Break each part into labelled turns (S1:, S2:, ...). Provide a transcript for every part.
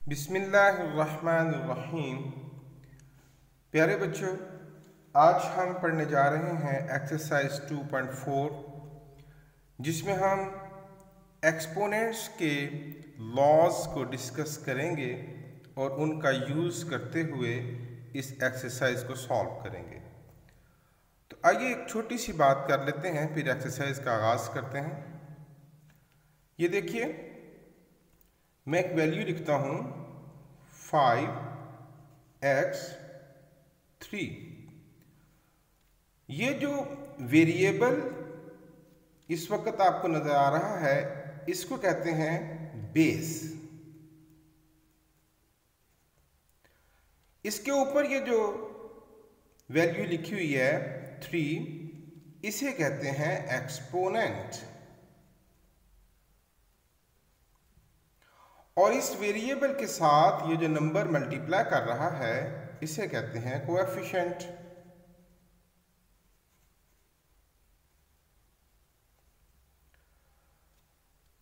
S1: बिस्मिल्लाहिर्रहमानिर्रहीम। प्यारे बच्चों, आज हम पढ़ने जा रहे हैं एक्सरसाइज 2.4, जिसमें हम एक्सपोनेंट्स के लॉज को डिस्कस करेंगे और उनका यूज़ करते हुए इस एक्सरसाइज को सॉल्व करेंगे। तो आइए एक छोटी सी बात कर लेते हैं, फिर एक्सरसाइज का आगाज़ करते हैं। ये देखिए, मैं एक वैल्यू लिखता हूँ 5x3। ये जो वेरिएबल इस वक्त आपको नजर आ रहा है, इसको कहते हैं बेस। इसके ऊपर ये जो वैल्यू लिखी हुई है 3, इसे कहते हैं एक्सपोनेंट। और इस वेरिएबल के साथ ये जो नंबर मल्टीप्लाई कर रहा है, इसे कहते हैं कोएफिशिएंट।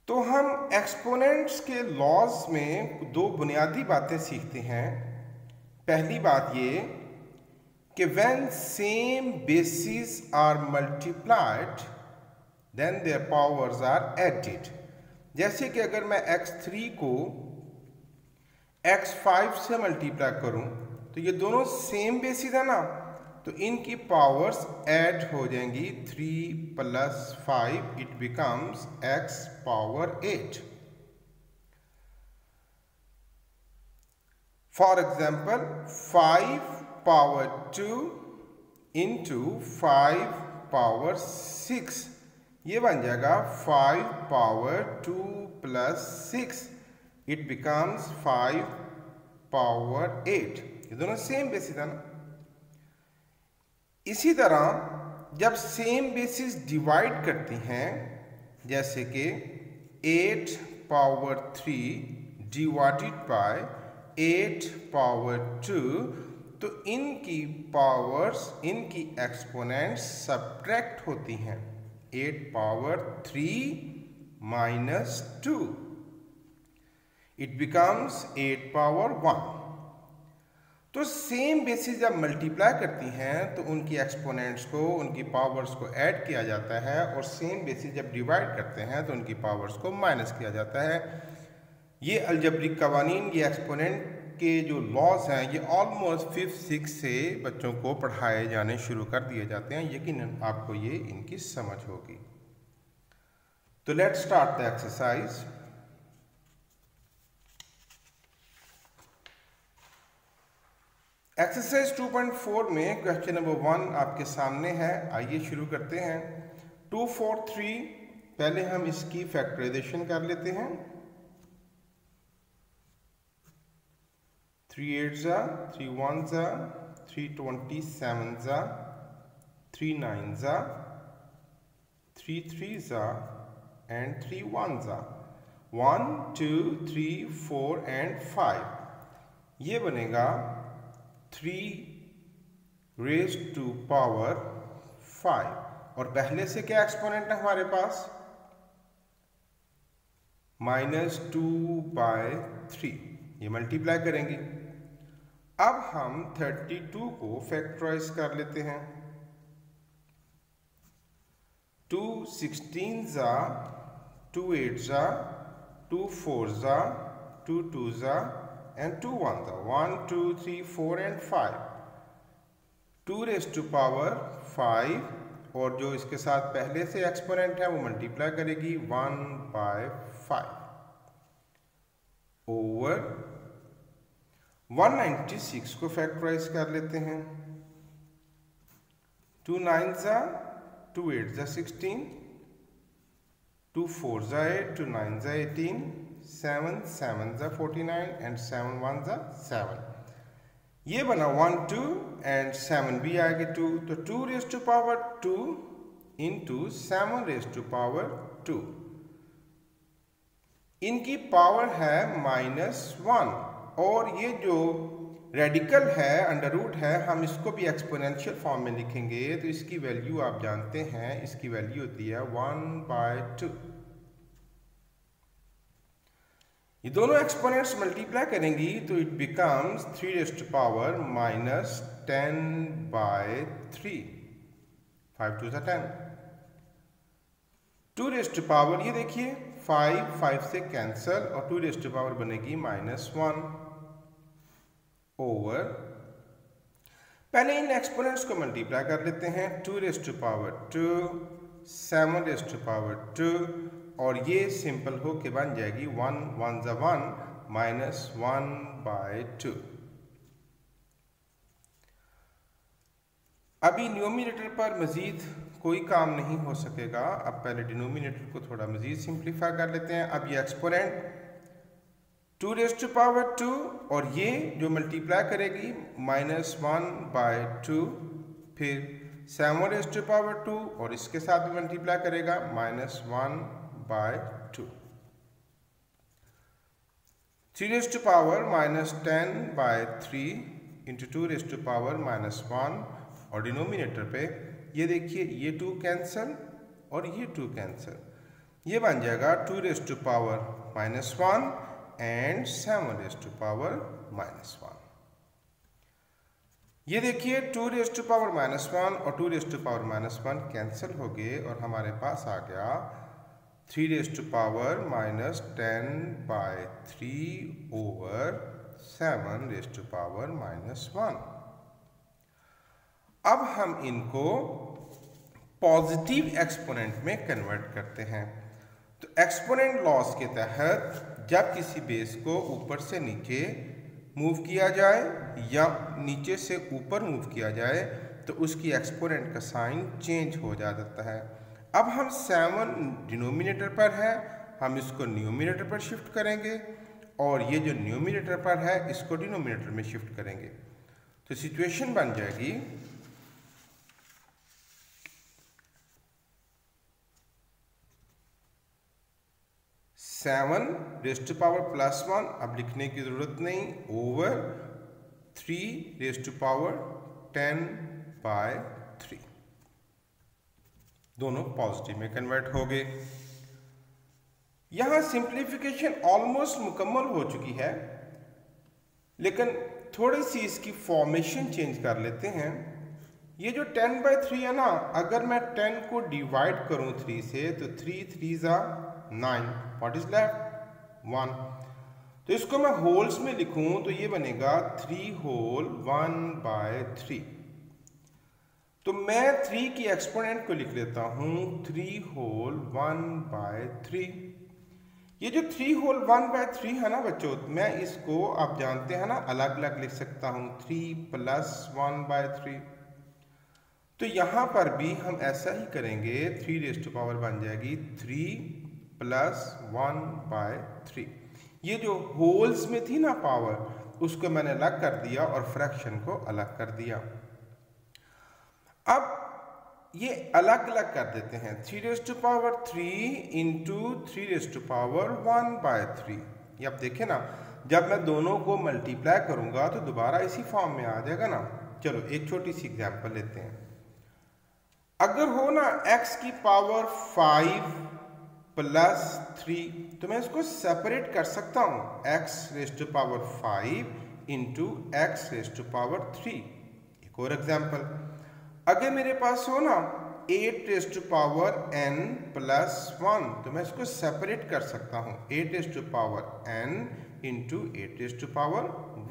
S1: तो हम एक्सपोनेंट्स के लॉज में दो बुनियादी बातें सीखते हैं। पहली बात ये कि when same bases are multiplied then their powers are added. जैसे कि अगर मैं x3 को x5 से मल्टीप्लाई करूं, तो ये दोनों सेम बेसिस है ना, तो इनकी पावर्स ऐड हो जाएंगी। 3 + 5 it becomes x power 8। For example 5 power 2 into 5 power 6, ये बन जाएगा 5 पावर 2 + 6 इट बिकम्स 5 पावर 8। ये दोनों सेम बेसिस है ना। इसी तरह जब सेम बेसिस डिवाइड करती हैं, जैसे कि 8 पावर 3 डिवाइडेड बाय 8 पावर 2, तो इनकी पावर्स, इनकी एक्सपोनेंट्स सब्ट्रैक्ट होती हैं। 8 power 3 minus 2 it becomes 8 power 1। तो सेम बेसिस जब मल्टीप्लाई करती हैं तो उनकी एक्सपोनेंट्स को, उनकी पावर्स को ऐड किया जाता है, और सेम बेसिस जब डिवाइड करते हैं तो उनकी पावर्स को माइनस किया जाता है। ये अलजब्रिक कवानीन, ये एक्सपोनेंट के जो लॉज हैं, ये ऑलमोस्ट 5th 6th से बच्चों को पढ़ाए जाने शुरू कर दिए जाते हैं। यकीनन आपको ये इनकी समझ होगी। तो let's start the exercise. Exercise 2.4 में क्वेश्चन नंबर 1 आपके सामने है। आइए शुरू करते हैं। 2 4 3, पहले हम इसकी फैक्टराइजेशन कर लेते हैं। 3 8 जा, 3 1 जा, 3 27 जा, 3 9 जा, 3 3 जा एंड 3 1 जा। 1 2 3 4 एंड 5, ये बनेगा 3 raised to power 5। और पहले से क्या एक्सपोनेंट है हमारे पास? -2/3। ये मल्टीप्लाई करेंगे। अब हम 32 को फैक्टराइज कर लेते हैं। 2 16 जा, 2 8 जा, 2 4 जा, 2 2 जा and 2 1 जा। 1 2 3 4 and 5। 2 raised to power 5, और जो इसके साथ पहले से एक्सपोनेंट है वो मल्टीप्लाई करेगी 1/5 ओवर 196 को फैक्टराइज कर लेते हैं। 2 9 जा, 2 8 जा 16, 2 4 जा 8, 2 9 जा 18, 7 7 जा 49 एंड 7 1 जा 7। ये बना 1 2 एंड 7 भी आएगा 2, तो 2 raised to power 2 into 7 raised to power 2। इनकी पावर है -1, और ये जो रेडिकल है, अंडर रूट है, हम इसको भी एक्सपोनेंशियल फॉर्म में लिखेंगे। तो इसकी वैल्यू आप जानते हैं, इसकी वैल्यू होती है 1/2। ये दोनों एक्सपोनेंट्स मल्टीप्लाई करेंगी तो it becomes 3 raise to power minus 10/3, 5 2 10, 2 raise to power, ये देखिए 5 से कैंसल और 2 रेज़ टू पावर बनेगी -1 ओवर, पहले इन एक्सपोनेंट्स को मल्टीप्लाई कर लेते हैं, 2 raise to power 2, 7 raise to power 2 और ये सिंपल हो के बन जाएगी 1 1 ज़ा 1 -1/2। अभी न्यूमरेटर पर मजीद कोई काम नहीं हो सकेगा, अब पहले डिनोमिनेटर को थोड़ा मजीद सिंप्लीफाई कर लेते हैं। अब ये एक्सपोनेंट 2 रेज़ टू पावर 2 और ये जो मल्टीप्लाई करेगी -1/2, फिर 7 रेज़ टू पावर 2 और इसके साथ भी मल्टीप्लाई करेगा -1/2, 3 raise to power -10/3 into 2 raise to power -1 और डिनोमिनेटर पे ये देखिए ये 2 कैंसल और ये 2 कैंसल, ये बन जाएगा 2 raise to power -1 and 7 raise to power -1। ये देखिए 2 रेज़ टू पावर -1 और 2 रेज़ टू पावर -1 कैंसिल हो गए और हमारे पास आ गया 3 raise to power -10/3 over 7 raise to power -1। अब हम इनको पॉजिटिव एक्सपोनेंट में कन्वर्ट करते हैं। तो एक्सपोनेंट लॉस के तहत जब किसी बेस को ऊपर से नीचे मूव किया जाए या नीचे से ऊपर मूव किया जाए तो उसकी एक्सपोनेंट का साइन चेंज हो जाता है। अब हम 7 डिनोमिनेटर पर है, हम इसको न्यूमिनेटर पर शिफ्ट करेंगे और ये जो न्यूमिनेटर पर है इसको डिनोमिनेटर में शिफ्ट करेंगे। तो सिचुएशन बन जाएगी 7 रेज़ टू पावर +1, अब लिखने की ज़रूरत नहीं, ओवर 3 रेज़ टू पावर 10/3, दोनों पॉजिटिव में कन्वर्ट हो गए। यहां सिंप्लीफिकेशन ऑलमोस्ट मुकम्मल हो चुकी है, लेकिन थोड़ी सी इसकी फॉर्मेशन चेंज कर लेते हैं। ये जो 10/3 है ना, अगर मैं 10 को डिवाइड करूं 3 से तो 3 3 ज़ा 9, व्हाट इज लेफ्ट 1। तो इसको मैं होल्स में लिखूं तो ये बनेगा 3 होल 1/3। तो मैं 3 की एक्सपोनेंट को लिख लेता हूं 3 होल 1/3। ये जो 3 होल 1/3 है ना बच्चों, मैं इसको आप जानते हैं ना अलग अलग लिख सकता हूं 3 + 1/3। तो यहां पर भी हम ऐसा ही करेंगे, 3 रेज़ टू पावर बन जाएगी 3 + 1/3। ये जो होल्स में थी ना पावर, उसको मैंने अलग कर दिया और फ्रैक्शन को अलग कर दिया। अब ये अलग अलग कर देते हैं, 3 raise to power 3 into 3 raise to power 1/3। ये आप देखें ना, जब मैं दोनों को मल्टीप्लाई करूंगा तो दोबारा इसी फॉर्म में आ जाएगा ना। चलो एक छोटी सी एग्जांपल लेते हैं। अगर हो ना x की पावर 5 + 3, तो मैं इसको सेपरेट कर सकता हूं, x raise to power 5 into x raise to power 3। एक और एग्जांपल, अगर मेरे पास हो ना 8 रेज़ टू पावर n + 1, तो मैं इसको सेपरेट कर सकता हूं, 8 raise to power n into 8 raise to power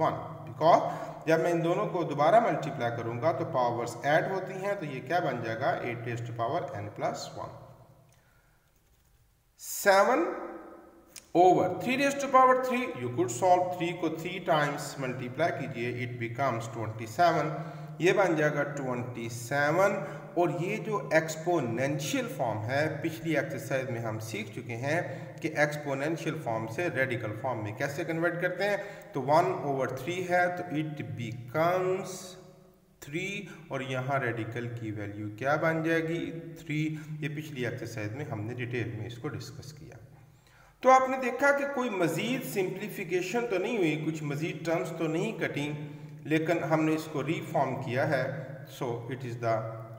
S1: 1। Because जब मैं इन दोनों को दोबारा मल्टीप्लाई करूंगा तो पावर्स ऐड होती हैं, तो ये क्या बन जाएगा 8 raise to power n + 1। 7 over 3 raise to power 3, you could solve, 3 को 3 टाइम्स मल्टीप्लाई कीजिए, इट बिकम्स 27, ये बन जाएगा 27। और ये जो एक्सपोनेंशियल फॉर्म है, पिछली एक्सरसाइज में हम सीख चुके हैं कि एक्सपोनेंशियल फॉर्म से रेडिकल फॉर्म में कैसे कन्वर्ट करते हैं। तो 1/3 है तो इट बिकम्स 3 और यहाँ रेडिकल की वैल्यू क्या बन जाएगी 3। ये पिछली एक्सरसाइज में हमने डिटेल में इसको डिस्कस किया। तो आपने देखा कि कोई मज़ीद सिंप्लीफिकेशन तो नहीं हुई, कुछ मज़ीद टर्म्स तो नहीं कटी, लेकिन हमने इसको रीफॉर्म किया है। So it is the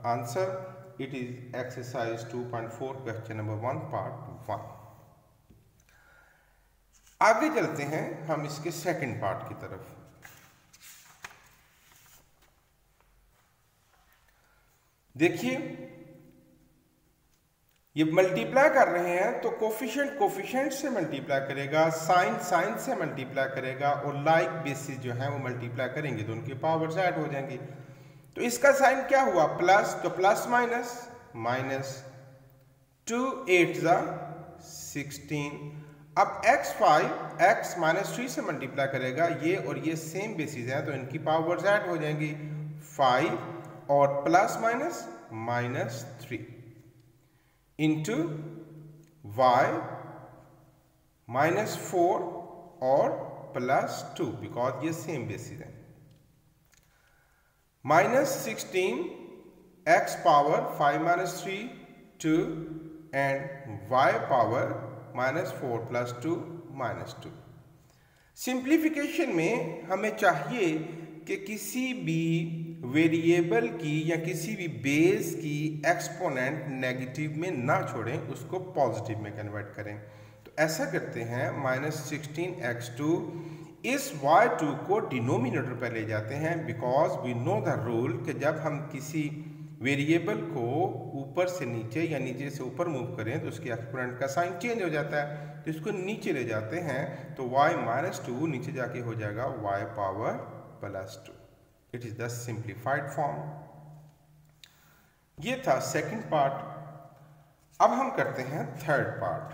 S1: answer, it is exercise 2.4 question number 1 part 1। आगे चलते हैं हम इसके सेकंड पार्ट की तरफ। देखिए ये मल्टीप्लाई कर रहे हैं तो कोफिशिएंट कोफिशिएंट से मल्टीप्लाई करेगा, साइन साइन से मल्टीप्लाई करेगा, और लाइक बेसिस जो है वो मल्टीप्लाई करेंगे तो उनकी पावर्स ऐड हो जाएंगी। तो इसका साइन क्या हुआ, प्लस, तो प्लस माइनस, माइनस 2 8 जा 16। अब x5 x -3 से मल्टीप्लाई करेगा, ये और ये सेम बेसिस हैं तो इनकी पावर्स ऐड हो जाएंगी, 5 और plus minus minus 3 into y -4 और प्लस 2 बिकॉज ये सेम बेसिस है, -16 x power 5 - 3 2 and y power -4 + 2 -2। Simplification में हमें चाहिए कि किसी भी वेरिएबल की या किसी भी बेस की एक्सपोनेंट नेगेटिव में ना छोड़ें, उसको पॉजिटिव में कन्वर्ट करें। तो ऐसा करते हैं, -16x2 इस y2 को डिनोमिनेटर पर ले जाते हैं, because we know the rule कि जब हम किसी वेरिएबल को ऊपर से नीचे या नीचे से ऊपर मूव करें तो उसके एक्सपोनेंट का साइन चेंज हो जाता है। तो इसको नीचे ले जाते हैं तो y -2 नीचे जाके हो जाएगा y power +2। It is the simplified form. ये था सेकंड पार्ट। अब हम करते हैं थर्ड पार्ट।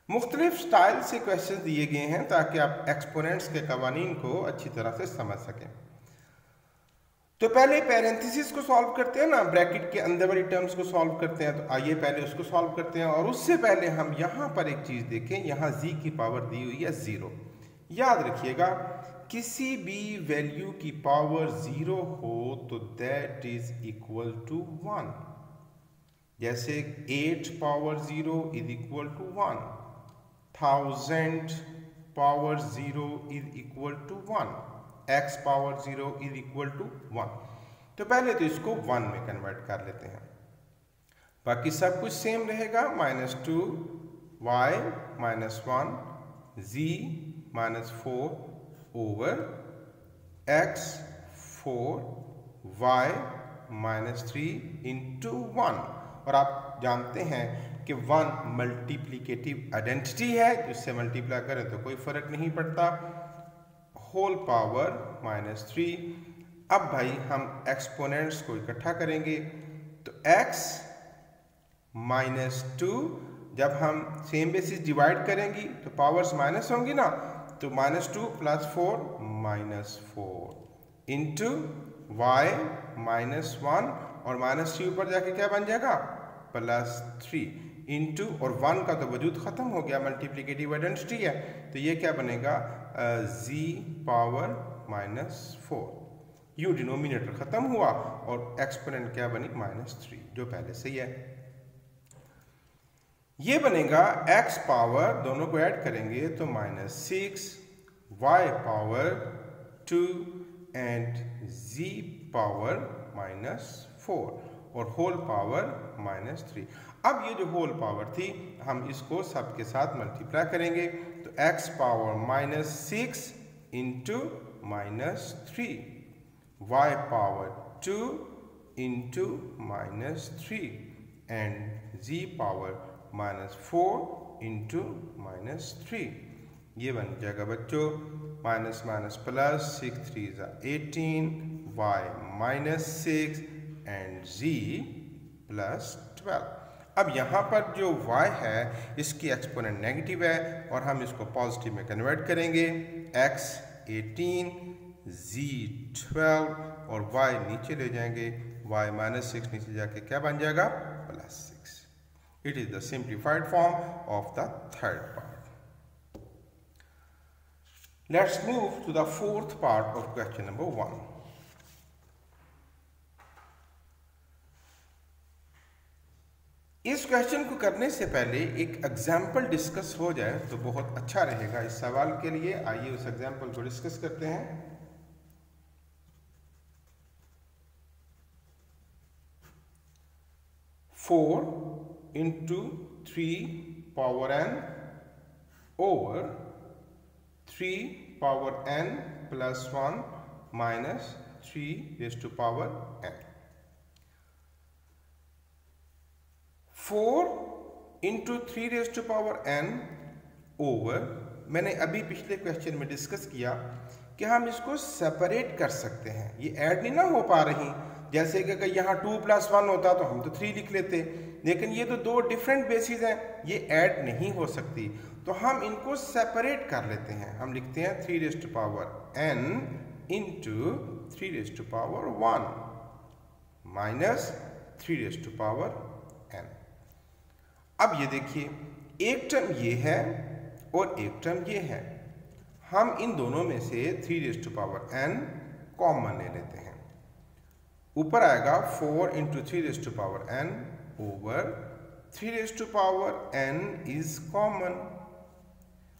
S1: मुख्तलिफ स्टाइल से क्वेश्चन दिए गए हैं ताकि आप एक्सपोनेंट्स के कवानीन को अच्छी तरह से समझ सकें। तो पहले पैरेंथेसिस को सॉल्व करते हैं ना, ब्रैकेट के अंदर वाली टर्म्स को सॉल्व करते हैं। तो आइए पहले उसको सॉल्व करते हैं, और उससे पहले हम यहाँ पर एक चीज़ देखें, यहाँ z की पावर दी हुई है 0। याद रखिएगा, किसी भी वैल्यू की पावर 0 हो तो दैट इज इक्वल टू 1। जैसे 8 power 0 is equal to 1, 1000 power 0 is equal to 1, x power 0 is equal to 1। तो पहले तो इसको 1 में कन्वर्ट कर लेते हैं, बाकी सब कुछ सेम रहेगा। -2 y -1 z -4 over x 4 y -3 into 1। और आप जानते हैं कि 1 मल्टीप्लिकेटिव आइडेंटिटी है, जिससे मल्टीप्लाई करें तो कोई फर्क नहीं पड़ता। Whole power -3। अब भाई हम एक्सपोनेंट्स को इकट्ठा करेंगे, तो x -2 जब हम सेम बेसिस डिवाइड करेंगी तो पावर्स माइनस होंगी ना, तो -2 + 4 -4 इंटू y -1 और -3 ऊपर जाके क्या बन जाएगा, +3 इंटू, और 1 का तो वजूद ख़त्म हो गया, मल्टीप्लिकेटिव आइडेंटिटी है, तो ये क्या बनेगा z पावर -4। यू डिनोमिनेटर ख़त्म हुआ और एक्सपोनेंट क्या बनी, -3, जो पहले से ही है। ये बनेगा x पावर, दोनों को ऐड करेंगे तो -6 y power 2 and z power -4 और होल पावर -3। अब ये जो होल पावर थी हम इसको सबके साथ मल्टीप्लाई करेंगे, तो x power -6 into -3, y power 2 into -3 and z power -4 into -3। ये बन जाएगा बच्चों minus minus plus, 6 3 is 18, y -6 and z +12। अब यहाँ पर जो y है इसकी एक्सपोनेंट नेगेटिव है और हम इसको पॉजिटिव में कन्वर्ट करेंगे, x 18 z 12 और y नीचे ले जाएंगे, y -6 नीचे जाके क्या बन जाएगा, +6। It is the simplified form of the third part. Let's move to the fourth part of question number 1. इस क्वेश्चन को करने से पहले एक एग्जाम्पल डिस्कस हो जाए तो बहुत अच्छा रहेगा इस सवाल के लिए। आइए उस एग्जाम्पल को डिस्कस करते हैं। 4 into 3 power n over 3 power n plus 1 minus 3 raised to power n. 4 into 3 raised to power n over, मैंने अभी पिछले क्वेश्चन में डिस्कस किया कि हम इसको सेपरेट कर सकते हैं, ये ऐड नहीं ना हो पा रही। जैसे कि अगर यहाँ 2 + 1 होता तो हम तो 3 लिख लेते, लेकिन ये तो दो डिफरेंट बेसिस हैं, ये ऐड नहीं हो सकती, तो हम इनको सेपरेट कर लेते हैं। हम लिखते हैं 3 raised to power n into 3 raised to power 1 minus 3 raised to power n। अब ये देखिए, एक टर्म ये है और एक टर्म ये है, हम इन दोनों में से 3 raised to power n common ले लेते हैं। ऊपर आएगा 4 into 3 raised to power n over 3 raised to power n is common.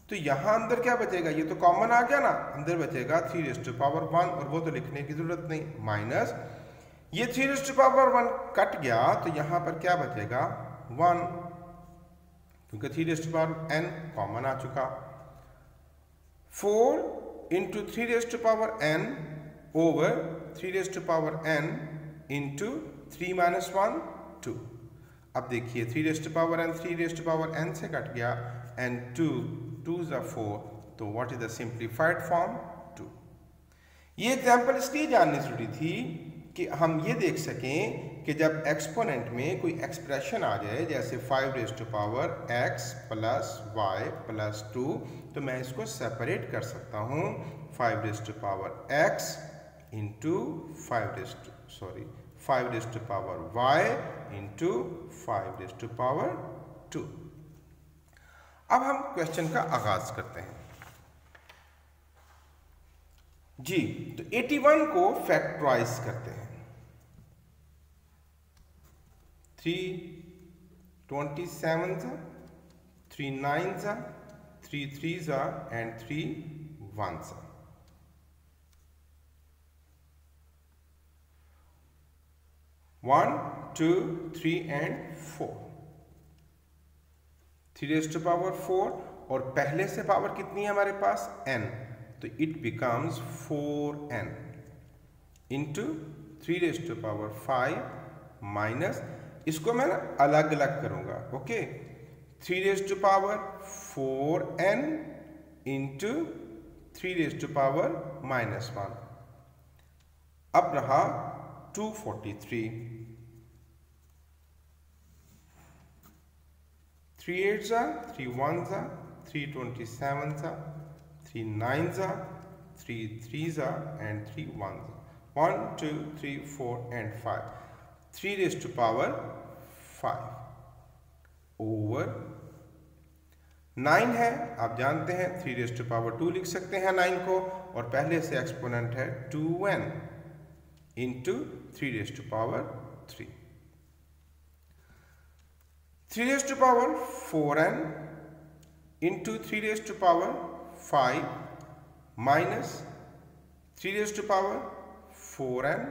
S1: तो यहां अंदर क्या बचेगा, ये तो कॉमन आ गया ना, अंदर बचेगा 3 raised to power 1 और वो तो लिखने की जरूरत नहीं, माइनस ये 3 raised to power 1 कट गया तो यहां पर क्या बचेगा 1, क्योंकि 3 raised to power n common आ चुका। 4 into 3 raised to power n over 3 raised to power n into 3 minus 1 2। अब देखिए 3 raised to power n 3 raised to power n से कट गया, and 2 2s are 4, तो what is the simplified form 2। ये example इसलिए जाननी जरूरी थी कि हम ये देख सकें कि जब एक्सपोनेंट में कोई एक्सप्रेशन आ जाए, जैसे 5 raised to power x plus y plus 2, तो मैं इसको सेपरेट कर सकता हूँ 5 raised to power x into 5 raised to power y into 5 raised to power 2। अब हम क्वेश्चन का आगाज करते हैं जी। तो 81 को फैक्टराइज करते हैं। 3 27s, 3 9s, 3 3s and 3 1s। 1 2 3 and 4, 3 raised to power 4 और पहले से पावर कितनी है हमारे पास n, तो it becomes 4n into 3 raised to power 5 minus, इसको मैं ना अलग अलग करूंगा, okay, 3 raised to power 4n into 3 raised to power -1। अब रहा 243, 3 8s, 3 1s, 3 27s, 3 9s, 3 3s and 3 1s। 1 2 3 4 and 5, 3 raised to power 5 over 9 है, आप जानते हैं 3 raised to power 2 लिख सकते हैं 9 को, और पहले से एक्सपोनेंट है 2n into 3 raised to power 3। 3 raised to power 4n into 3 raised to power 5 minus 3 raised to power 4n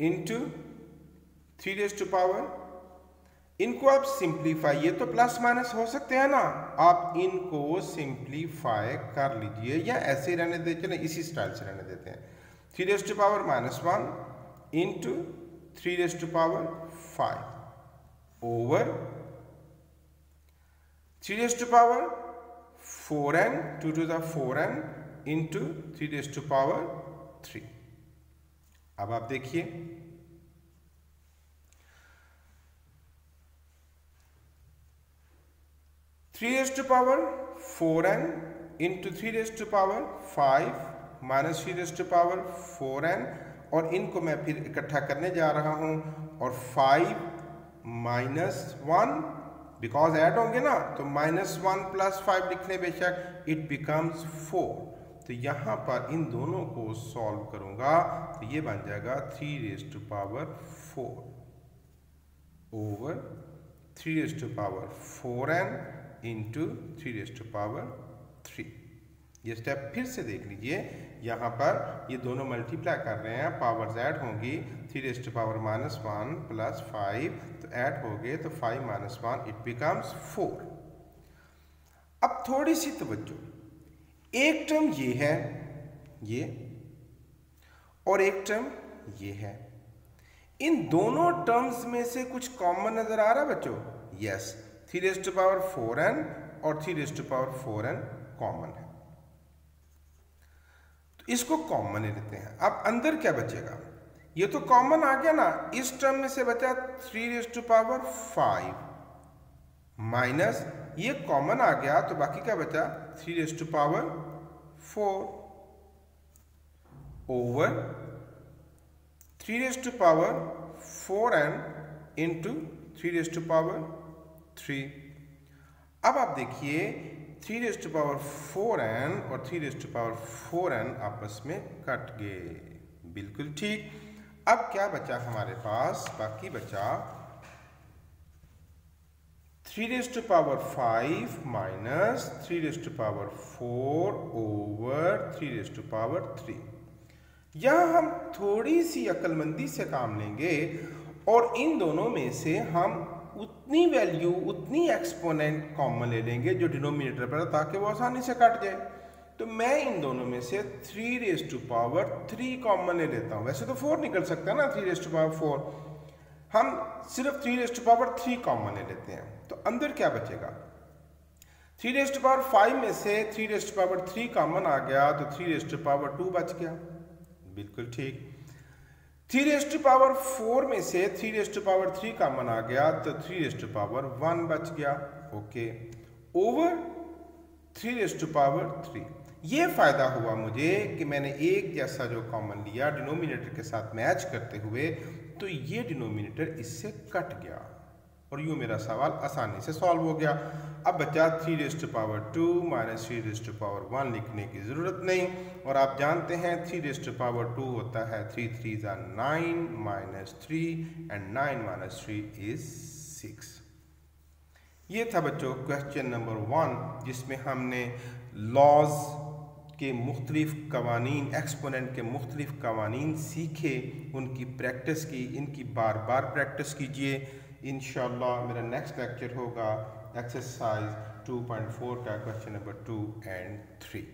S1: into 3 raised to power, इनको आप सिंप्लीफाई, ये तो प्लस माइनस हो सकते हैं ना, आप इनको सिंप्लीफाई कर लीजिए या ऐसे रहने देते, चले इसी स्टाइल से रहने देते हैं। 3 raised to power -1 into 3 raised to power 5 over 3 raised to power 4n 2 to the 4n into 3 raised to power 3। अब आप देखिए 3 raised to power 4n into 3 raised to power 5 minus 3 raised to power 4n, और इनको मैं फिर इकट्ठा करने जा रहा हूं, और 5 -1 बिकॉज ऐड होंगे ना, तो -1 + 5 लिखने बेशक, इट बिकम्स 4। तो यहां पर इन दोनों को सॉल्व करूंगा तो ये बन जाएगा 3 raised to power 4 over 3 raised to power 4n into 3 raised to power 3। ये स्टेप फिर से देख लीजिए, यहाँ पर ये दोनों मल्टीप्लाई कर रहे हैं, पावर्स ऐड होंगी, 3⁻⁻1 प्लस 5 तो ऐड हो गए, तो 5 - 1 इट बिकम्स 4। अब थोड़ी सी तवज्जो, एक टर्म ये है, ये, और एक टर्म ये है, इन दोनों टर्म्स में से कुछ कॉमन नजर आ रहा है बच्चों? यस, 3⁻4n और 3⁻4n कॉमन है, तो इसको कॉमन ले लेते हैं। अब अंदर क्या बचेगा? ये तो कॉमन आ गया ना, इस टर्म में से बचा 3⁵ माइनस ये कॉमन आ गया, तो बाकी क्या बचा? 3⁴ ओवर 3⁴n इंटू 3⁻3। अब आप देखिए 3⁴n और 3⁴n आपस में कट गए, बिल्कुल ठीक। अब क्या बचा हमारे पास? बाकी बचा 3⁵ माइनस 3⁴ ओवर 3⁵3। यहां हम थोड़ी सी अक्लमंदी से काम लेंगे और इन दोनों में से हम उतनी वैल्यू, उतनी एक्सपोनेंट कॉमन ले लेंगे जो डिनोमिनेटर पर, ताकि वो आसानी से कट जाए। तो मैं इन दोनों में से 3⁵3 कॉमन ले लेता हूं। वैसे तो 4 निकल सकता है ना, 3⁴, हम सिर्फ 3⁵3 कॉमन ले लेते हैं। तो अंदर क्या बचेगा? 3⁵5 में से 3⁵3 कॉमन आ गया, तो 3⁵2 बच गया, बिल्कुल ठीक। 3⁴ में से 3⁵3 कॉमन आ गया, तो 3⁴1 बच गया, ओके, ओवर 3⁵3। ये फायदा हुआ मुझे कि मैंने एक जैसा जो कॉमन लिया डिनोमिनेटर के साथ मैच करते हुए, तो ये डिनोमिनेटर इससे कट गया और यूँ मेरा सवाल आसानी से सॉल्व हो गया। अब बचा 3⁵2 माइनस 3⁵1 लिखने की ज़रूरत नहीं, और आप जानते हैं 3⁵2 होता है 3 3 9 माइनस 3 एंड 9 माइनस 3 इज 6। ये था बच्चों क्वेश्चन नंबर 1, जिसमें हमने लॉज के मुख्तलिफ कवानीन, एक्सपोनेंट के मुख्तलिफ कवानीन सीखे, उनकी प्रैक्टिस की। इनकी बार बार प्रैक्टिस कीजिए। इंशाअल्लाह मेरा नेक्स्ट लेक्चर होगा एक्सरसाइज 2.4 का क्वेश्चन नंबर 2 and 3।